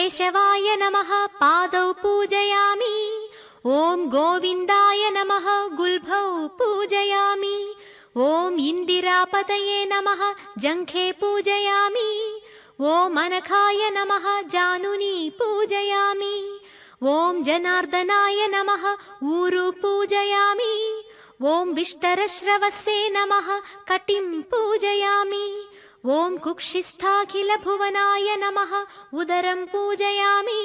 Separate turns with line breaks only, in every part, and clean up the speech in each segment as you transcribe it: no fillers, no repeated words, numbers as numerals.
केशवाय नमः पादौ पूजयामि। ॐ गोविन्दाय नमः गुल्भौ पूजयामि। ॐ इन्दिरापतये नमः जङ्घे पूजयामि। ॐ अनघाय नमः जानुनी पूजयामि। ॐ जनार्दनाय नमः ऊरु पूजयामि। ॐ विष्टरश्रवसे नमः कटिं पूजयामि। ॐ कुक्षिस्थाखिलभुवनाय नमः उदरं पूजयामि।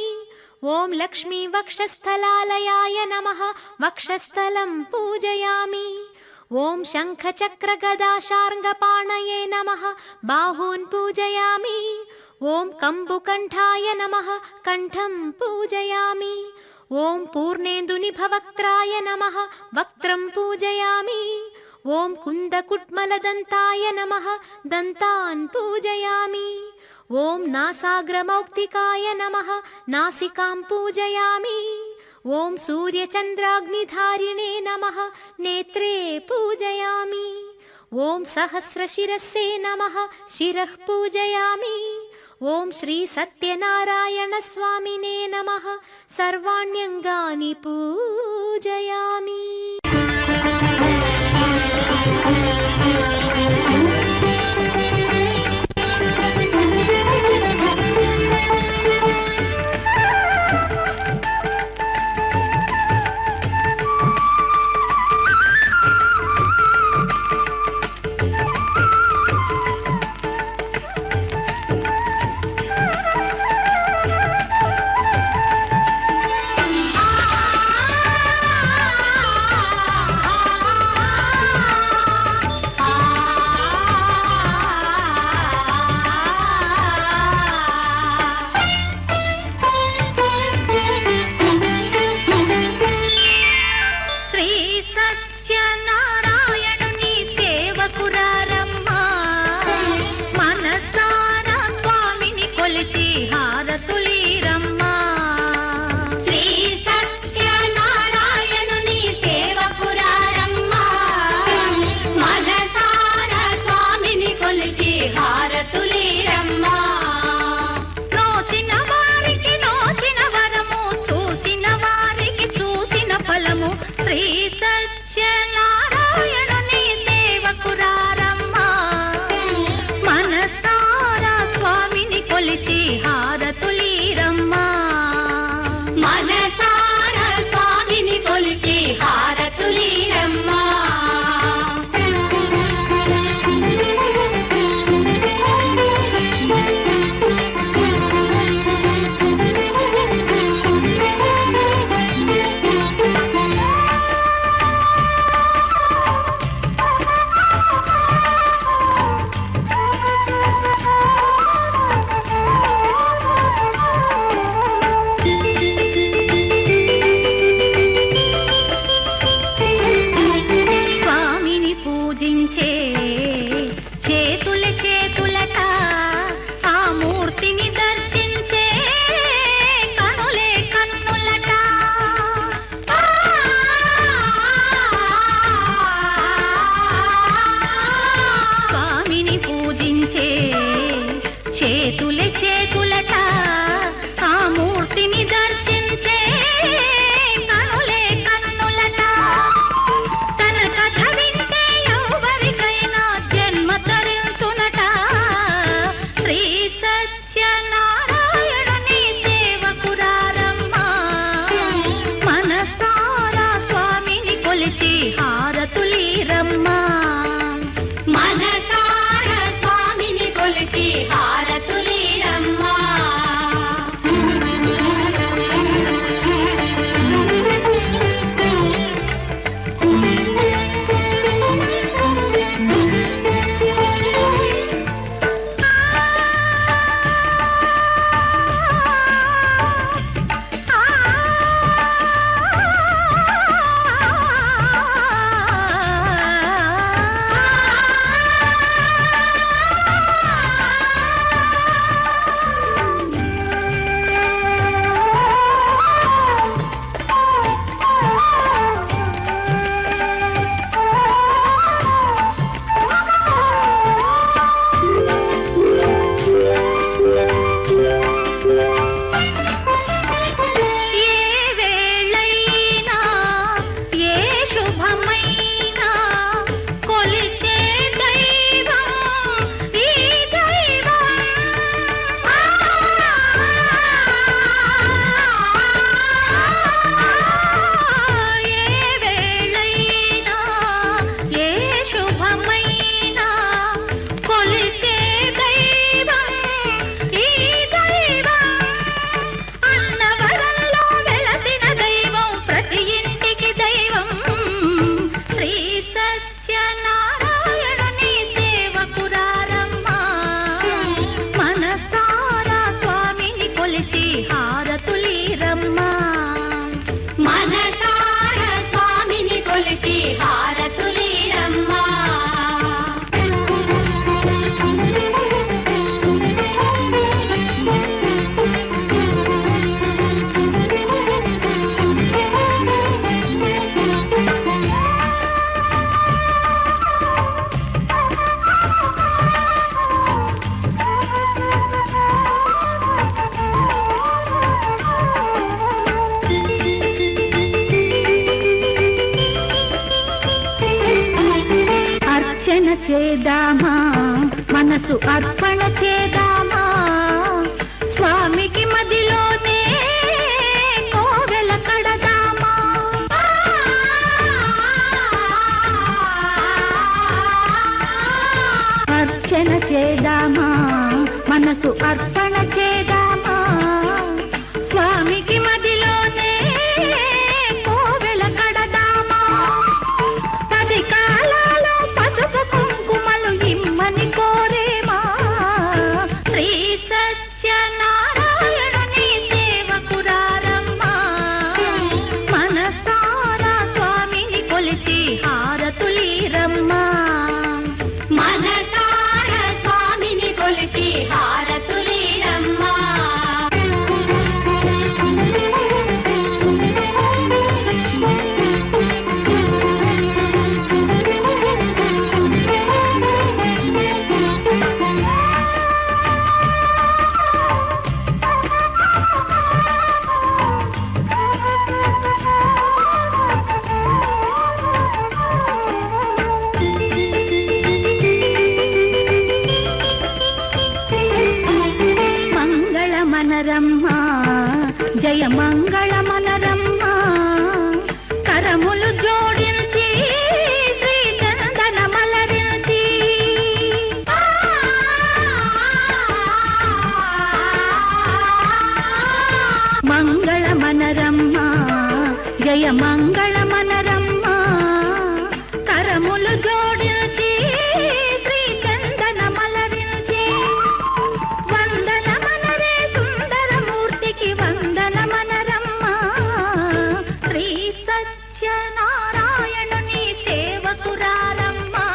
ॐ लक्ष्मीवक्षस्थलालयाय नमः वक्षस्थलं पूजयामि। ॐ शङ्खचक्रगदाशार्ङ्गपाणये नमः बाहून् पूजयामि। ॐ कम्बुकण्ठाय नमः कण्ठं पूजयामि। ॐ पूर्णेन्दुनिभवक्त्राय नमः वक्त्रं पूजयामि। ॐ कुन्दकुट्मलदन्ताय नमः दन्तान् पूजयामि। ॐ नासाग्रमौक्तिकाय नमः नासिकां पूजयामि। ॐ सूर्यचन्द्राग्निधारिणे नमः नेत्रे पूजयामि। ॐ सहस्रशिरसे नमः शिरः पूजयामि। ॐ श्री सत्यनारायणस्वामिने नमः सर्वाण्यङ्गानि पूजयामि।
మనసు అర్పణ చేద్దామా స్వామికి మదిలోనే కోవెల కడదామా. అర్చన చేద్దామా మనసు అర్పణ చేద్దామా స్వామికి మదిలోనే కోవెల కడదామా. 10 కాలాలు పసుపు కుంకుమలు ఇమ్మని కోరేమా శ్రీ సత్యనారాయణుని సేవకురారమ్మా. మనసారా స్వామిని కొలిచి హారతులీరమ్మా. మనసారా స్వామిని కొలిచి హారతులీరమ్మా. మనరమ్మా జయ మంగళ మనరమ్మా. కరములు జోడించి శ్రీ చందన మలరించి మంగళ మనరమ్మా జయ మంగళ మనరమ్మా. కరములు జోడించి శ్రీ చందన మలరించి వందన మనరే సుందరమూర్తికి వందన మనరమ్మా. శ్రీ సత్యనారాయణుని సేవకురారమ్మా.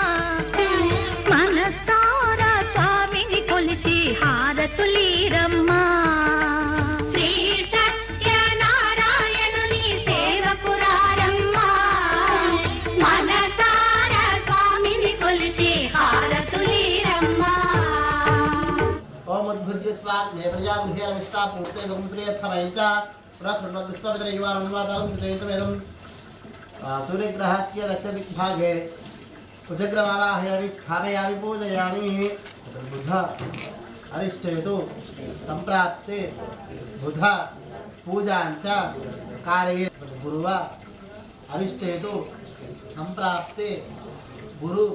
మనసారా స్వామిని కొలిచి హారతులీరమ్మా. శ్రీ సత్యనారాయణుని సేవకురారమ్మా. మనసారా స్వామిని కొలిచి హారతులీరమ్మా.
ఓం ఉద్భుత్య స్వాగ్నే ప్రజాగృహేరమిష్టా పూర్తే గముత్రేర్థమయంచ పునఃప్రణోదృష్టపదరయువానువాదాం సుజయితమేదం. సూర్యగ్రహస్య దక్షిణదిగ్భాగే కుజగ్రమావాహయామి స్థాపయామి పూజయామి. బుధ అరిష్టయతు సంప్రాప్తే బుధ పూజాంచ కారయేత్. గురువ అరిష్టయతు సంప్రాప్తే గురు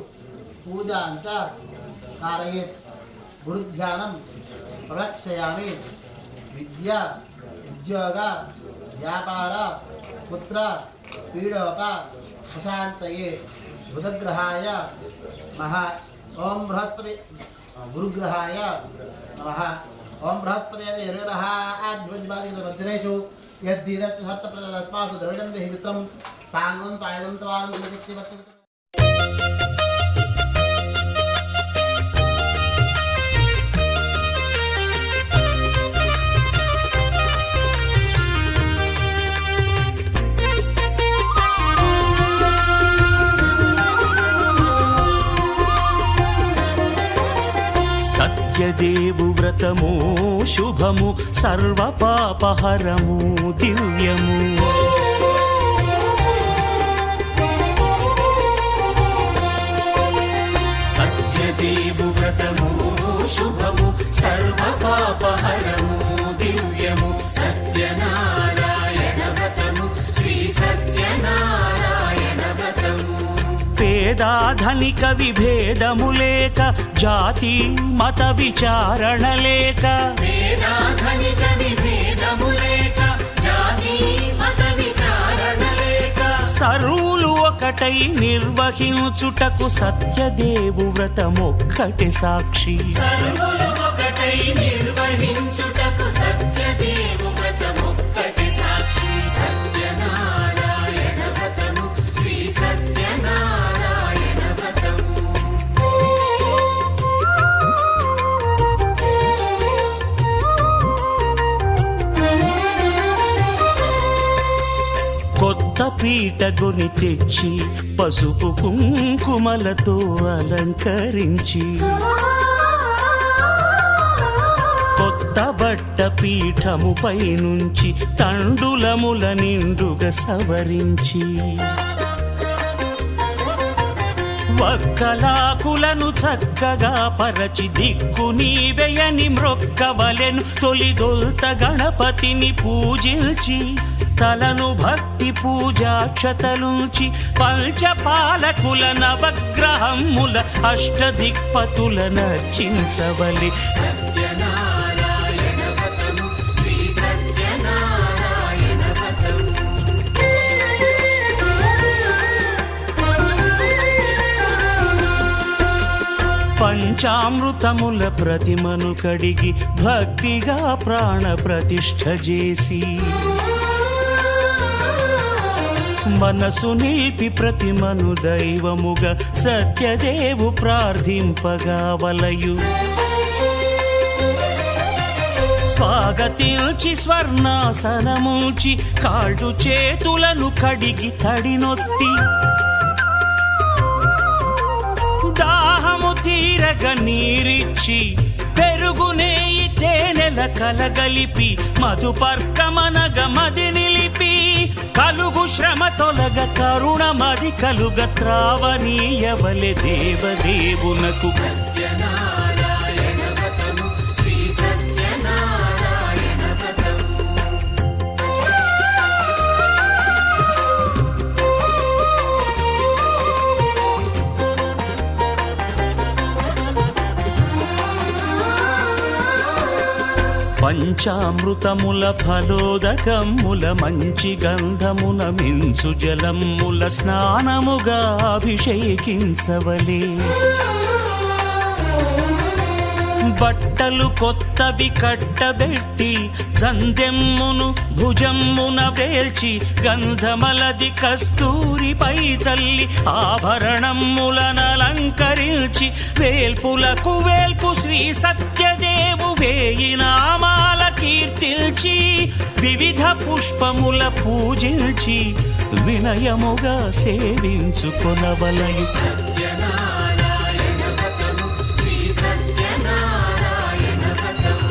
పూజాంచ కారయేత్. గురుధ్యానం ప్రవక్ష్యామి. విద్య ఉద్యోగ వ్యాపార పుత్ర పీడోప ప్రశాంతయే. బుధగ్రహాయ మహా ఓం బృహస్పతి గురుగ్రహాయ నమః. ఓం బృహస్పతి వజ్రేషు యద్దీదస్మాసు ద్రవిడం దేహి చిత్రం సాంగం సాయుధం సవాలం శక్తివత్తు.
సత్యదేవు వ్రతము శుభము సర్వపాపహరము దివ్యము. సత్యదేవు వ్రతము శుభము సర్వపాపహరము దివ్యము. సత్యనారాయణ వ్రతము శ్రీ సత్యనారాయణ వ్రతము. పేదాధనిక విభేదము లేక జాతి మత విచారణ లేక. పేదాధనిక విభేదము లేక జాతి మత విచారణ లేక. సర్వులు ఒకటై నిర్వహించుటకు సత్యదేవు వ్రతమొక్కటి సాక్షి. సర్వులు ఒకటై నిర్వహించుటకు సత్యదేవు వ్రతమొక్కటి సాక్షి. సత్యనారాయణ వ్రతము శ్రీ సత్యనారాయణ వ్రతము. కొత్త పీట కొని తెచ్చి పసుపు కుంకుమలతో అలంకరించి. కొత్త బట్ట పీఠముపై నుంచి తండులముల నిండుగా సవరించి. వక్కలాకులను చక్కగా పరచి దిక్కు నీవెయని మ్రొక్కవలెను తొలిదొల్త గణపతిని పూజించి తలను భక్తి పూజాక్షతలుంచి పంచపాలకుల నవగ్రహముల అష్టదిక్పతుల నర్చించవలి సత్యనారాయణ వ్రతము శ్రీ సత్యనారాయణ వ్రతము పంచామృతముల ప్రతిమను కడిగి భక్తిగా ప్రాణ ప్రతిష్ఠ చేసి మనసు నిలిపి ప్రతిమను దైవముగా సత్యదేవు ప్రార్థింపగా వలయు స్వాగతించి స్వర్ణాసనముంచి కాళ్ళు చేతులను కడిగి తడినొత్తి దాహము తీరగ నీరిచ్చి పెరుగు నేయి తేనెల కలగలిపి మధుపర్కమనగ మది నిలిపి కలుగు శ్రమ తొలగ కరుణ మది కలుగ త్రావనీయవలె దేవదేవునకు సత్యనారాయణ వ్రతము శ్రీ సత్యనారాయణ వ్రతము పంచామృతముల ఫలోదకముల మంచి గంధమున మించు జలముల స్నానముగా అభిషేకించవలే బట్టలు కొత్తవి కట్టబెట్టి జందెమ్మును భుజమ్మున వేల్చి గంధమలది కస్తూరిపై చల్లి ఆభరణములనలంకరించి వేల్పులకు వేల్పు శ్రీ సత్యదేవు వేయి నామాల కీర్తిల్చి వివిధ పుష్పముల పూజించి వినయముగా సేవించుకొనవలయు సత్యనారాయణ వ్రతము శ్రీ సత్యనారాయణ వ్రతము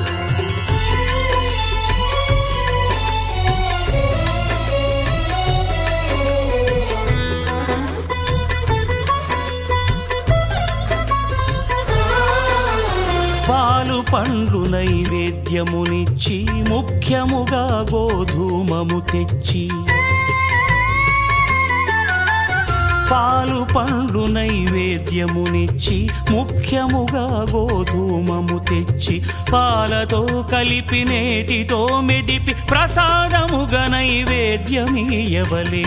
పాలు పండ్లు నైవేద్యమునిచ్చి ముఖ్యముగా గోధూమము తెచ్చి పాలు పండ్లు నైవేద్యమునిచ్చి ముఖ్యముగా గోధూమము తెచ్చి పాలతో కలిపి నేతితో మెదిపి ప్రసాదముగా నైవేద్యమీయవలే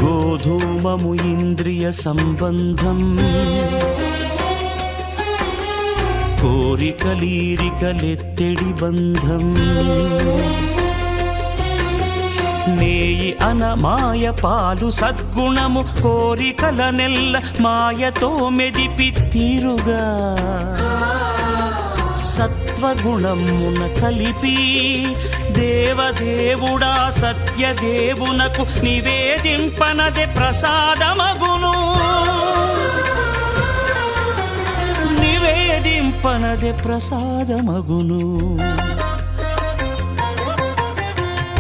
గోధూమము ఇంద్రియ సంబంధం కోరికలీరికలెత్తెడి బంధం నేయి అనమాయ పాలు సద్గుణము కోరికల నెల్ల మాయతో మెదిపి తీరుగా సత్వగుణమున కలిపి దేవదేవుడా సత్యదేవునకు నివేదింపనదే ప్రసాదమగును నివేదింపనదే ప్రసాదమగును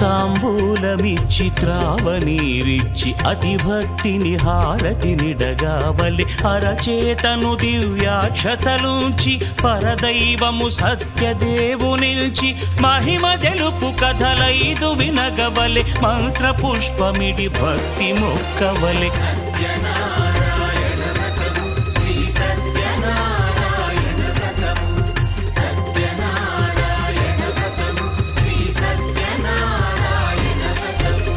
తాంబూలమిచ్చి త్రావనీరిచ్చి అతి భక్తిని హారతినిడగావలి అరచేతను దివ్యాక్షతలుంచి పరదైవము సత్యదేవు నిల్చి మహిమ తెలుపు కథలైదు వినగవలె మంత్ర పుష్పమిడి భక్తి మొక్కవలె సత్యనారాయణ వ్రతము శ్రీ సత్యనారాయణ వ్రతము సత్యనారాయణ వ్రతము శ్రీ సత్యనారాయణ వ్రతము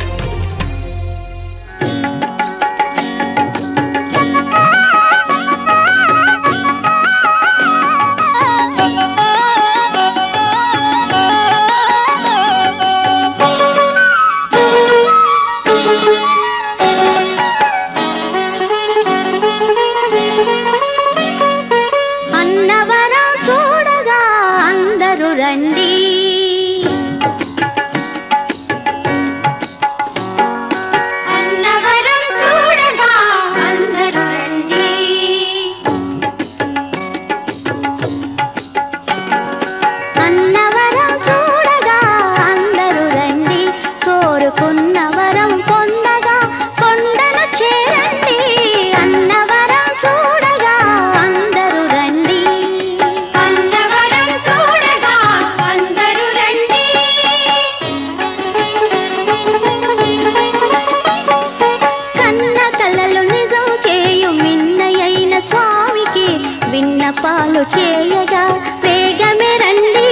విన్నపాలు చేయగా వేగమే రండి.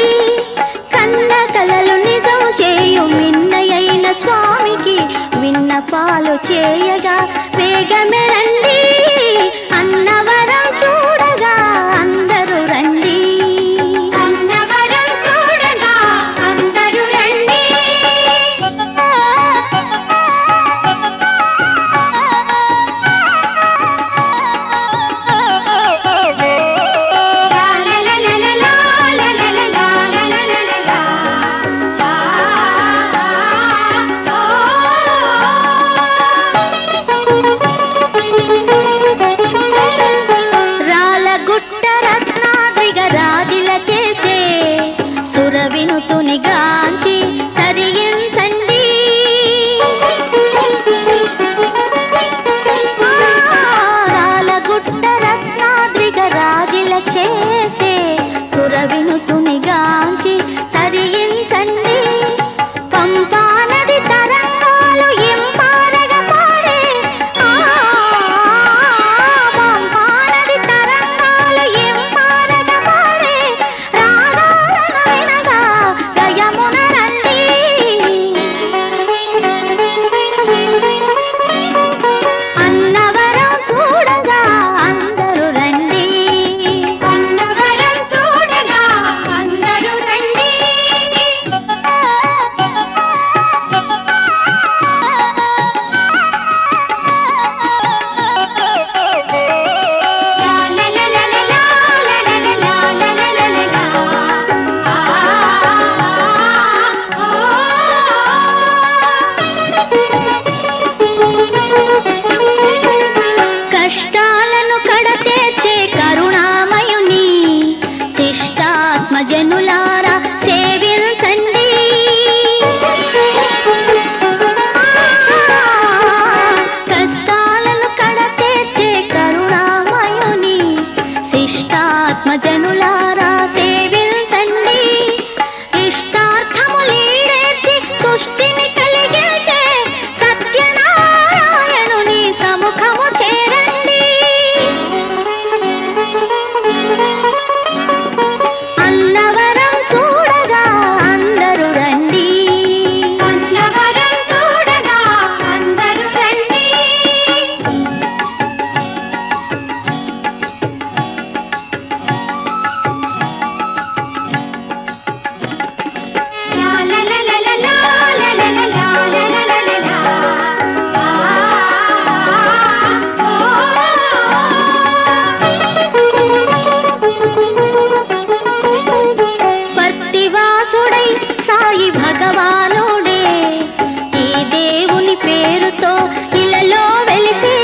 కన్న కలలు నిజం చేయు మిన్నయైన స్వామికి విన్నపాలు చేయగా వేగమే రండి. అన్నవరం చూడగా అందరూ రండి. అన్నవరం చూడగా అందరూ రండి. రాలగుట్ట రత్నాద్రిగ రాజిల చేసే సురవినుతుని గాంచి తరించండి. రాలగుట్ట రత్నాద్రిగ రాజిల చేసే సురవినుతుని గాంచి తరించండి. పంపా నది తరంగాలు ఇంపారగ పాడే పంపా నది తరంగాలు ఇంపారగ పాడే రాగాలను వినగా గయమున రండి. అన్నవరం చూడగా అందరూ రండి. అన్నవరం చూడగా అందరూ రండి. కష్టాలను కడతేర్చే కరుణామయుని శిష్టాత్మ జనులారా సేవించండి. కష్టాలను కడతేర్చే కరుణామయుని శిష్టాత్మ జనులారా సేవించండి. ఇష్టార్థములీడేర్చి సృష్టిని కలిగించే సత్యనారాయణుని సముఖము చేరండి. అన్నవరం చూడగా అందరూ రండి. అన్నవరం చూడగా అందరూ రండి. భక్తివాసుడై సాయి భగవానుడే ఈ దేవుని పేరుతో ఇలలో వెలిసే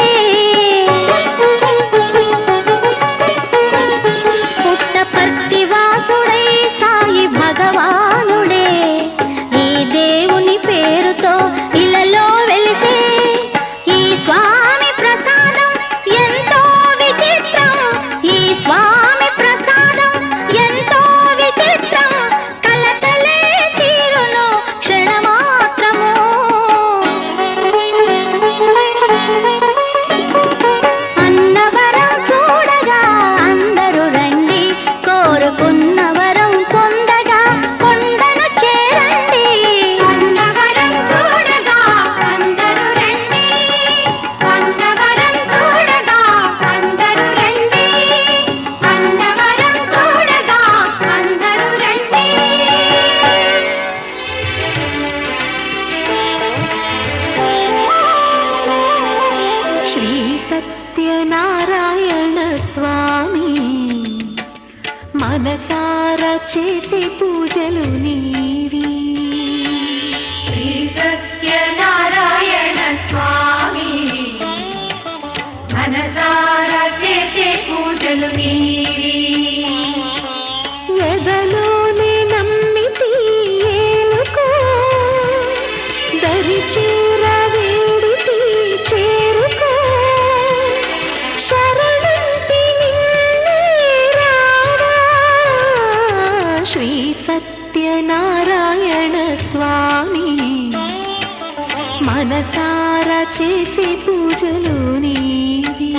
పుట్టపర్తివాసుడై సాయి భగవానుడే ఈ దేవుని పేరుతో ఇలలో వెలిసే. ఈ స్వామి ప్రసాదం ఎంతో విచిత్రం. ఈ స్వామి ప్రసాదం ఎంతో విచిత్రం. కలతలే తీరును క్షణమాత్రము. అన్నవరం చూడగా అందరూ రండి. కోరుకున్న వరం పొందగా కొండను చేరండి. అన్నవరం చూడగా అందరూ రండి. అన్నవరం చూడగా అందరూ రండి. అన్నవరం చూడగా అందరూ రండి. శ్రీ సత్యనారాయణ స్వామి మనసారా చేసే పూజలు నీవి. శ్రీ సత్యనారాయణ స్వామి మనసారా చేసే పూజలు నీవి. ఎదలోనే నమ్మితి ఏలుకో దరి చేర వేడితి చేరుకో. శరణంటి నిన్నే రావా. శ్రీ సత్యనారాయణ స్వామి మనసారా చేసే పూజలు నీవి.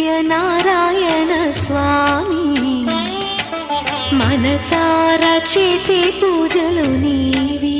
సత్యనారాయణ స్వామి మనసారా చేసే పూజలు నీవి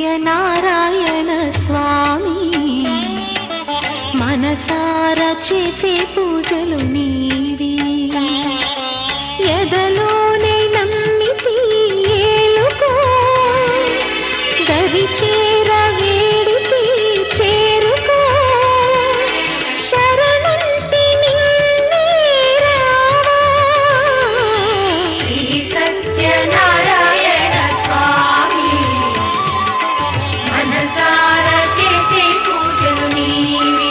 సత్యనారాయణ స్వామి మనసారా చేసే పూజలు నీవి ఎదలోనే నమ్మితి ఏలుకో దరి చేర వేడితి చేరుకో శరణంటి నిన్నే రావా శ్రీ సత్యనారాయణ స్వామి మనసారా చేసే పూజలు నీవి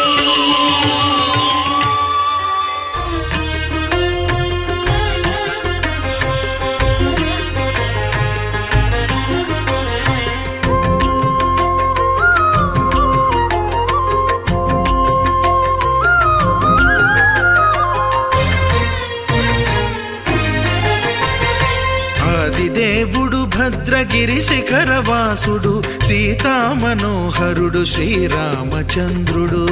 ఆదిదేవుడు భద్రగిరి శిఖరవాసుడు సీతామనోహరుడు శ్రీరామచంద్రుడు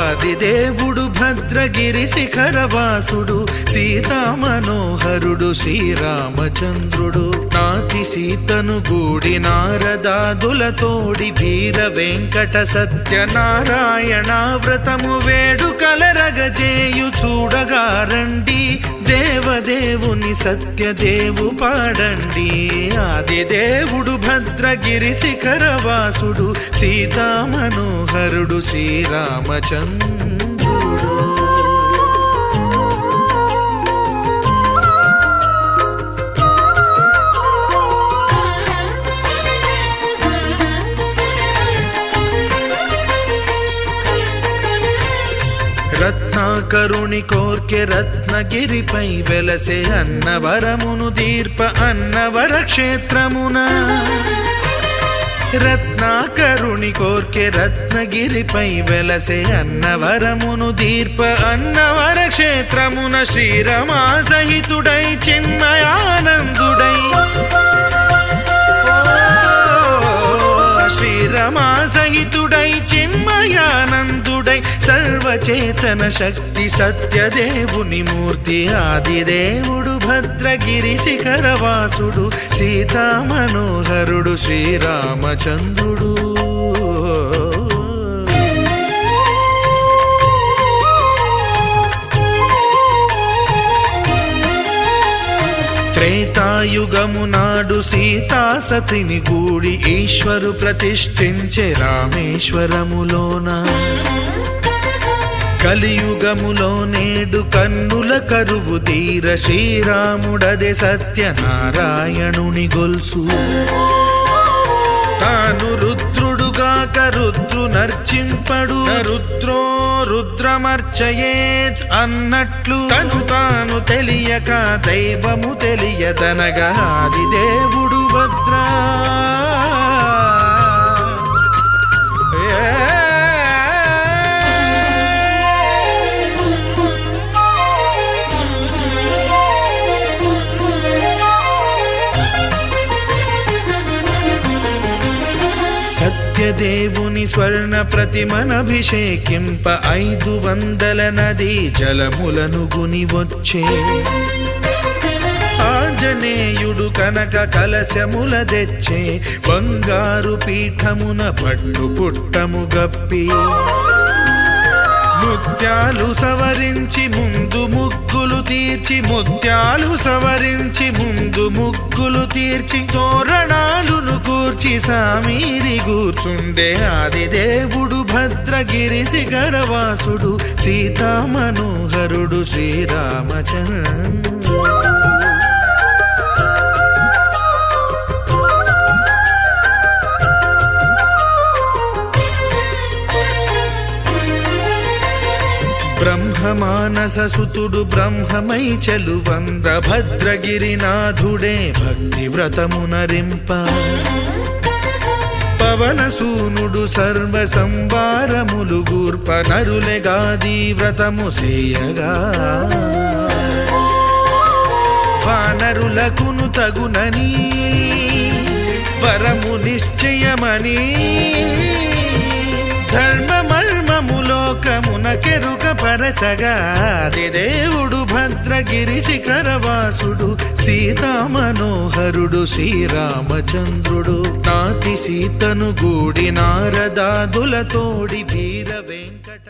ఆదిదేవుడు భద్రగిరి శిఖరవాసుడు సీతామనోహరుడు శ్రీరామచంద్రుడు నాతి సీతను గూడి నారదాదులతోడి వీర వెంకట సత్యనారాయణ వ్రతము వేడుకలరగజేయు చూడగా రండి దేవదేవుని సత్యదేవు పాడండి ఆదిదేవుడు భద్రగిరి శిఖరవాసుడు సీతామనోహరుడు శ్రీరామచంద్రుడు రత్నాకరుని కోర్కె రత్నగిరిపై వెలసే అన్నవరమును దీర్ప అన్నవర క్షేత్రమున రత్నాకరుని కోర్కె రత్నగిరిపై వెలసే అన్నవరమును దీర్ప అన్నవర క్షేత్రమున శ్రీరమా సహితుడై చిన్మయానందుడై శ్రీరమా సహితుడై చిన్మయానందుడై సర్వచేతన శక్తి సత్యదేవుని మూర్తి ఆదిదేవుడు భద్రగిరి శిఖరవాసుడు సీతామనోహరుడు శ్రీరామచంద్రుడు త్రేతాయుగము నాడు సీతా సతిని గూడి ఈశ్వరు ప్రతిష్ఠించే రామేశ్వరములోన కలియుగములో నేడు కన్నుల కరువు తీర శ్రీరాముడదే సత్యనారాయణుని గొల్సు తాను రుద్రుడుగా గాక రుద్రు నర్చింపడు రుద్రో రుద్రమర్చయేత్ అన్నట్లు తను తాను తెలియక దైవము తెలియదనగా ఆది దేవుడు భద్రా సత్యదేవుని స్వర్ణ ప్రతిమనభిషేకింప 500 నదీ జలములను గుని వచ్చే ఆంజనేయుడు కనక కలశముల తెచ్చే బంగారు పీఠమున పట్టు పుట్టము గప్పి ముత్యాలు సవరించి ముందు ముగ్గులు తీర్చి ముత్యాలు సవరించి ముందు ముగ్గులు తీర్చి తోరణాలును కూర్చి సామీరి కూర్చుండే ఆది దేవుడు భద్రగిరి శిఖరవాసుడు సీతామనోహరుడు శ్రీరామచంద్ర బ్రహ్మమానససుతుడు బ్రహ్మమై చెలువంద్ర భద్రగిరినాథుడే భక్తి వ్రతమునరింప పవనసూనుడు సర్వ సంవారములు గూర్ప నరులెగాది వ్రతము సేయగా వానరులకును తగునని వరము నిశ్చయమని ధర్మమర్మములోకమున కెరుక పరచగా ఆది దేవుడు భద్రగిరి శిఖరవాసుడు సీతామనోహరుడు శ్రీరామచంద్రుడు నాతి సీతను గూడి నారదాదులతోడి వీర వెంకట